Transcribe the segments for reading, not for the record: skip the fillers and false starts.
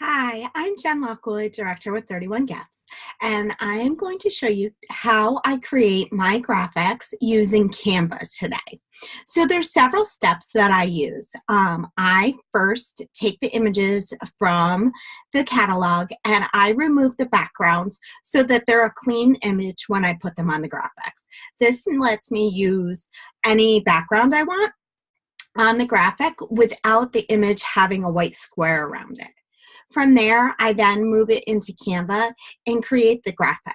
Hi, I'm Jen Lockwood, Director with 31 Gifts, and I am going to show you how I create my graphics using Canva today. So there's several steps that I use. I first take the images from the catalog and I remove the backgrounds so that they're a clean image when I put them on the graphics. This lets me use any background I want on the graphic without the image having a white square around it. From there, I then move it into Canva and create the graphic.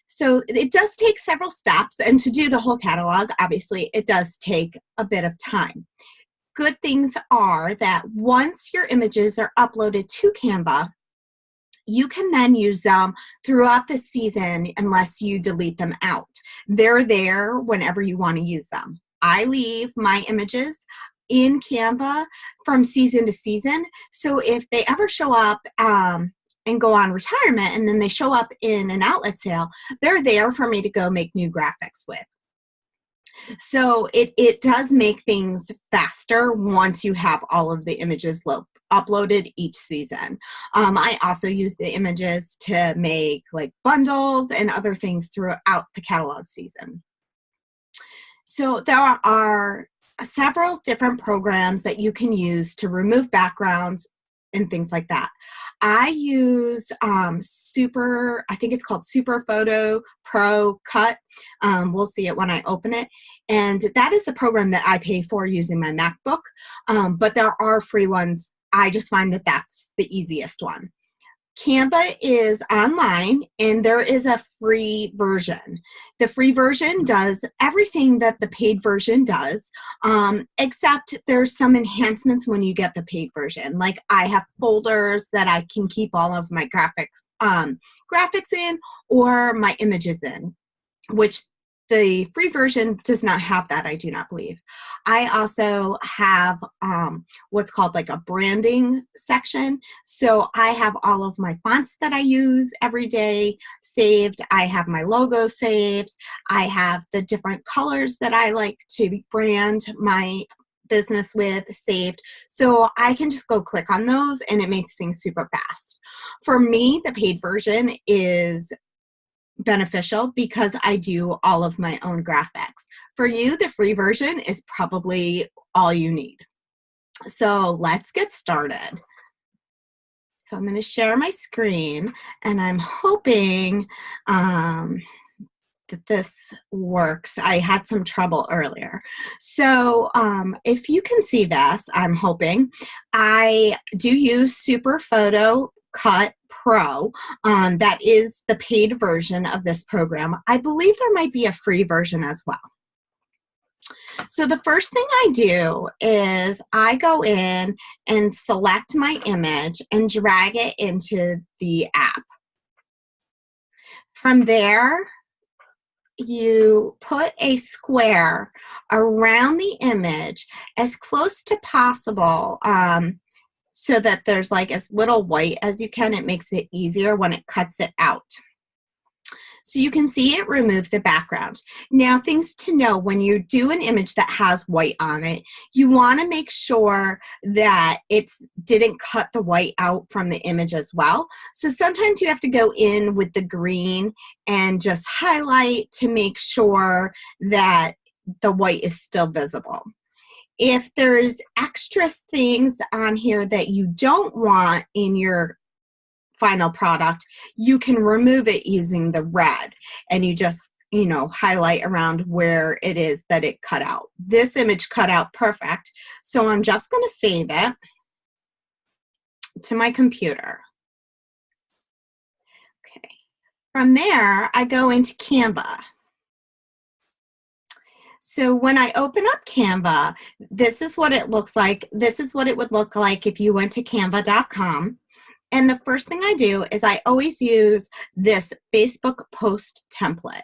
So it does take several steps, and to do the whole catalog, obviously, it does take a bit of time. Good things are that once your images are uploaded to Canva, you can then use them throughout the season unless you delete them out. They're there whenever you want to use them. I leave my images in Canva from season to season. So if they ever show up and go on retirement and then they show up in an outlet sale, they're there for me to go make new graphics with. So it does make things faster once you have all of the images uploaded each season. I also use the images to make like bundles and other things throughout the catalog season. So there are several different programs that you can use to remove backgrounds and things like that. I use I think it's called Super Photo Pro Cut. We'll see it when I open it. And that is the program that I pay for using my MacBook. But there are free ones. I just find that that's the easiest one. Canva is online and there is a free version. The free version does everything that the paid version does, except there's some enhancements when you get the paid version. Like I have folders that I can keep all of my graphics in or my images in, which the free version does not have that, I do not believe. I also have what's called like a branding section. So I have all of my fonts that I use every day saved. I have my logo saved. I have the different colors that I like to brand my business with saved. So I can just go click on those and it makes things super fast. For me, the paid version is beneficial because I do all of my own graphics. For you, the free version is probably all you need. So let's get started. So I'm going to share my screen and I'm hoping that this works. I had some trouble earlier. So if you can see this, I'm hoping, I do use Super Photo Cut Pro. That is the paid version of this program. I believe there might be a free version as well. So the first thing I do is I go in and select my image and drag it into the app. From there, you put a square around the image as close to possible so that there's like as little white as you can. It makes it easier when it cuts it out. So you can see it remove the background. Now, things to know when you do an image that has white on it, you want to make sure that it didn't cut the white out from the image as well. So sometimes you have to go in with the green and just highlight to make sure that the white is still visible. If there's extra things on here that you don't want in your final product, you can remove it using the red and you just, highlight around where it is that it cut out. This image cut out perfect. So I'm just going to save it to my computer. Okay. From there, I go into Canva. So when I open up Canva, this is what it looks like. This is what it would look like if you went to canva.com. And the first thing I do is I always use this Facebook post template.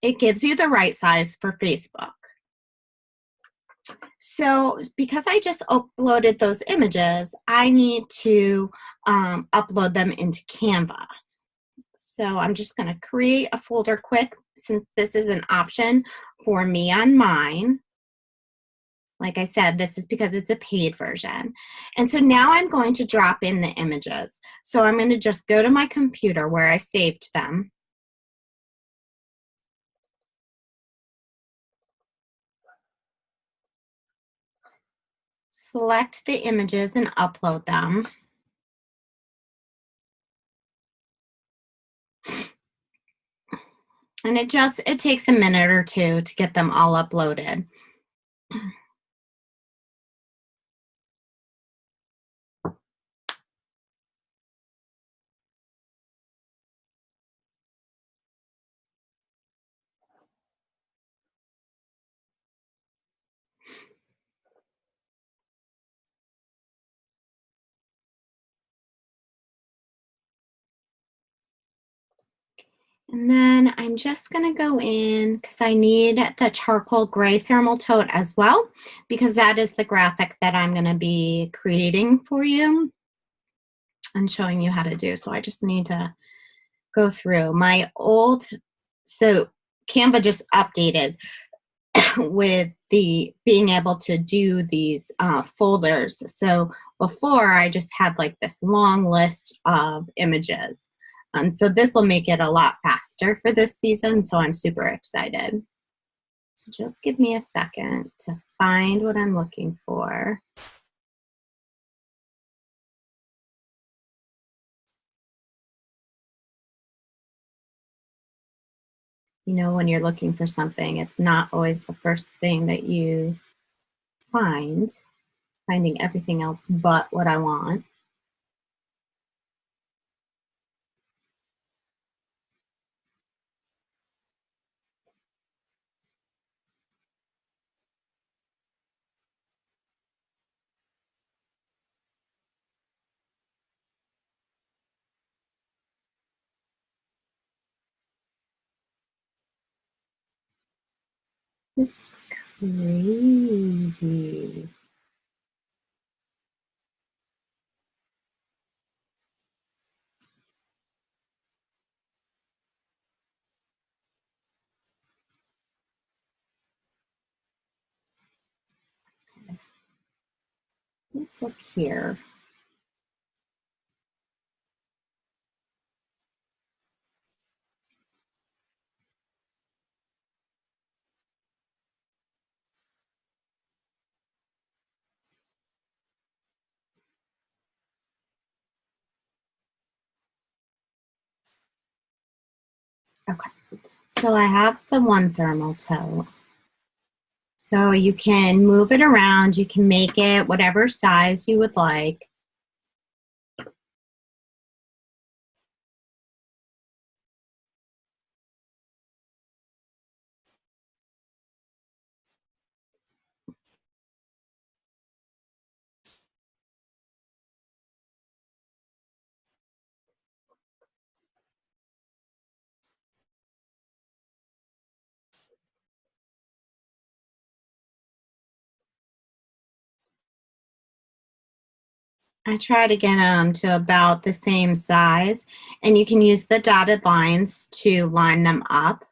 It gives you the right size for Facebook. So because I just uploaded those images, I need to upload them into Canva. So I'm just going to create a folder quick since this is an option for me on mine. Like I said, this is because it's a paid version. And so now I'm going to drop in the images. So I'm going to just go to my computer where I saved them. Select the images and upload them. And it takes a minute or two to get them all uploaded. And then I'm just going to go in because I need the charcoal gray thermal tote as well, because that is the graphic that I'm going to be creating for you and showing you how to do. So I just need to go through my so Canva just updated with the being able to do these folders. So before I just had like this long list of images. So this will make it a lot faster for this season, so I'm super excited. So just give me a second to find what I'm looking for. You know, when you're looking for something, it's not always the first thing that you find, finding everything else but what I want. This is crazy. Let's look here. Okay, so I have the one thermal tote. So you can move it around, you can make it whatever size you would like. I try to get them to about the same size, and you can use the dotted lines to line them up.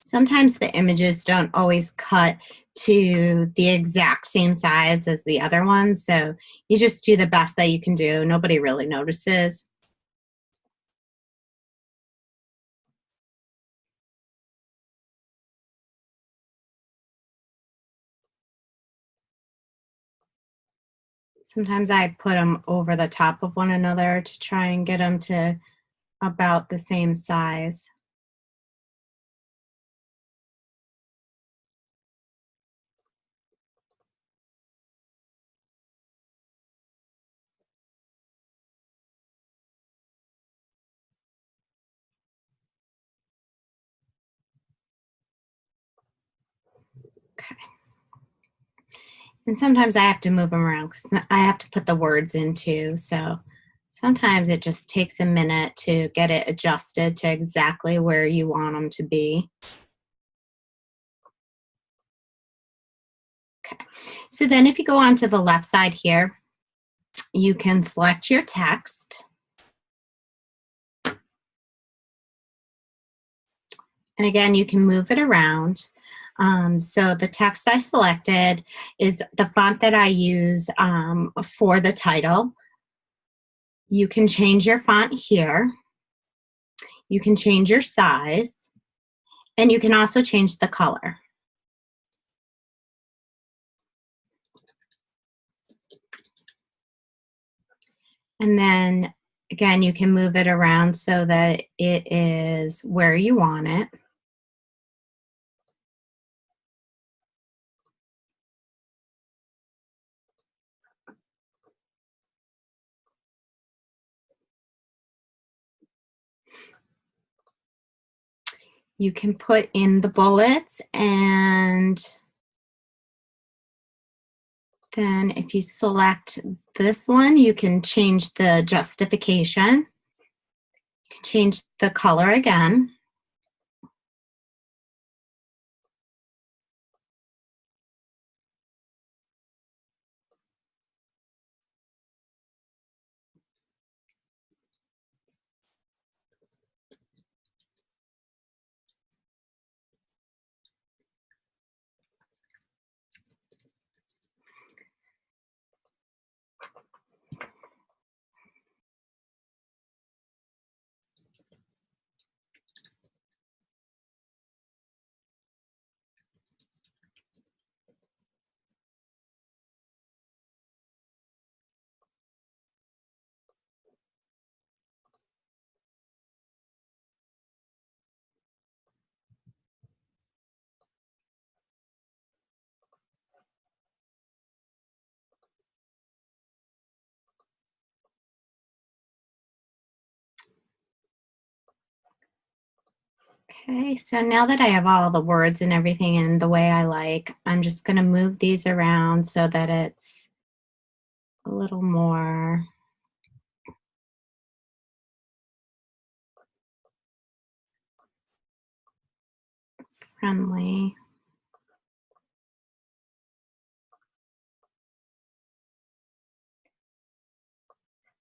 Sometimes the images don't always cut to the exact same size as the other ones, so you just do the best that you can do. Nobody really notices. Sometimes I put them over the top of one another to try and get them to about the same size. Okay. And sometimes I have to move them around because I have to put the words in too. So sometimes it just takes a minute to get it adjusted to exactly where you want them to be. Okay. So then if you go on to the left side here, you can select your text. And again, you can move it around. So the text I selected is the font that I use for the title. You can change your font here. You can change your size, and you can also change the color. And then again, you can move it around so that it is where you want it. You can put in the bullets, and then if you select this one, you can change the justification. You can change the color again. Okay, so now that I have all the words and everything in the way I like, I'm just going to move these around so that it's a little more friendly.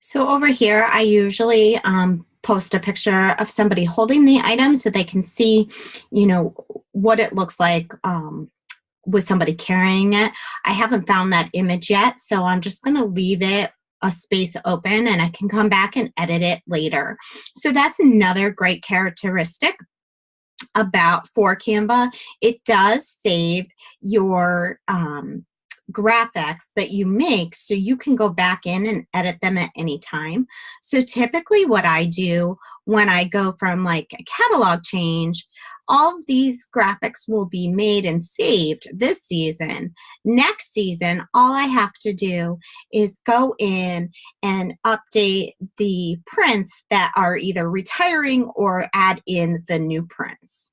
So over here, I usually post a picture of somebody holding the item so they can see, what it looks like with somebody carrying it. I haven't found that image yet, so I'm just going to leave it a space open, and I can come back and edit it later. So that's another great characteristic about for Canva. It does save your graphics that you make, so you can go back in and edit them at any time. So typically what I do when I go from like a catalog change, all of these graphics will be made and saved this season. Next season, all I have to do is go in and update the prints that are either retiring or add in the new prints.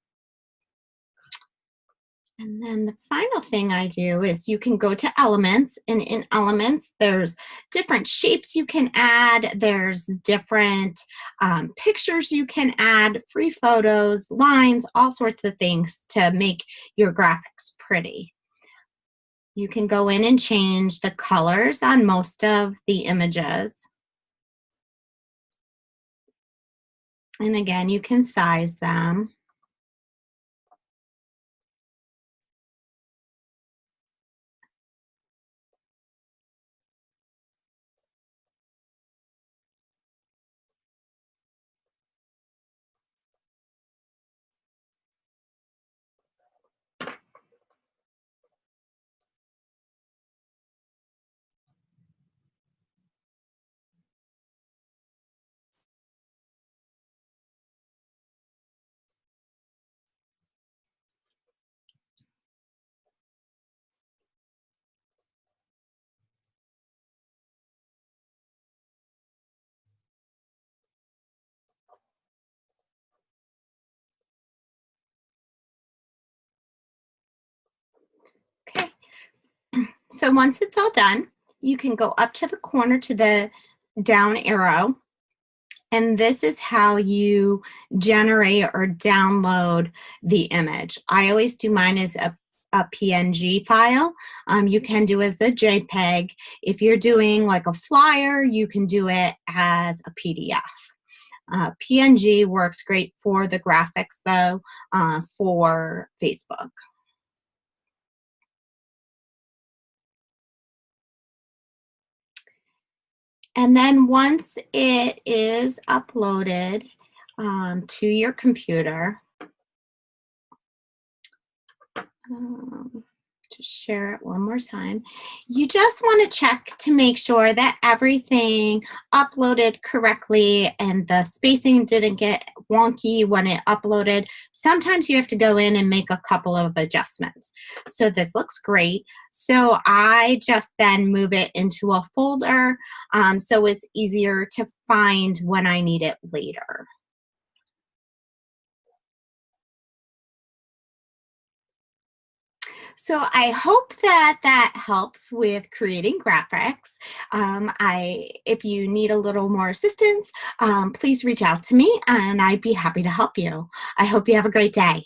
And then the final thing I do is you can go to elements, and in elements, there's different shapes you can add. There's different pictures you can add, free photos, lines, all sorts of things to make your graphics pretty. You can go in and change the colors on most of the images. And again, you can size them. Okay. So once it's all done, you can go up to the corner to the down arrow, and this is how you generate or download the image. I always do mine as a PNG file. You can do as a JPEG. If you're doing like a flyer, you can do it as a PDF. PNG works great for the graphics though, for Facebook. And then once it is uploaded to your computer, um, just share it one more time. You just want to check to make sure that everything uploaded correctly and the spacing didn't get wonky when it uploaded. Sometimes you have to go in and make a couple of adjustments. So this looks great. So I just then move it into a folder so it's easier to find when I need it later. So I hope that that helps with creating graphics. If you need a little more assistance, please reach out to me and I'd be happy to help you. I hope you have a great day.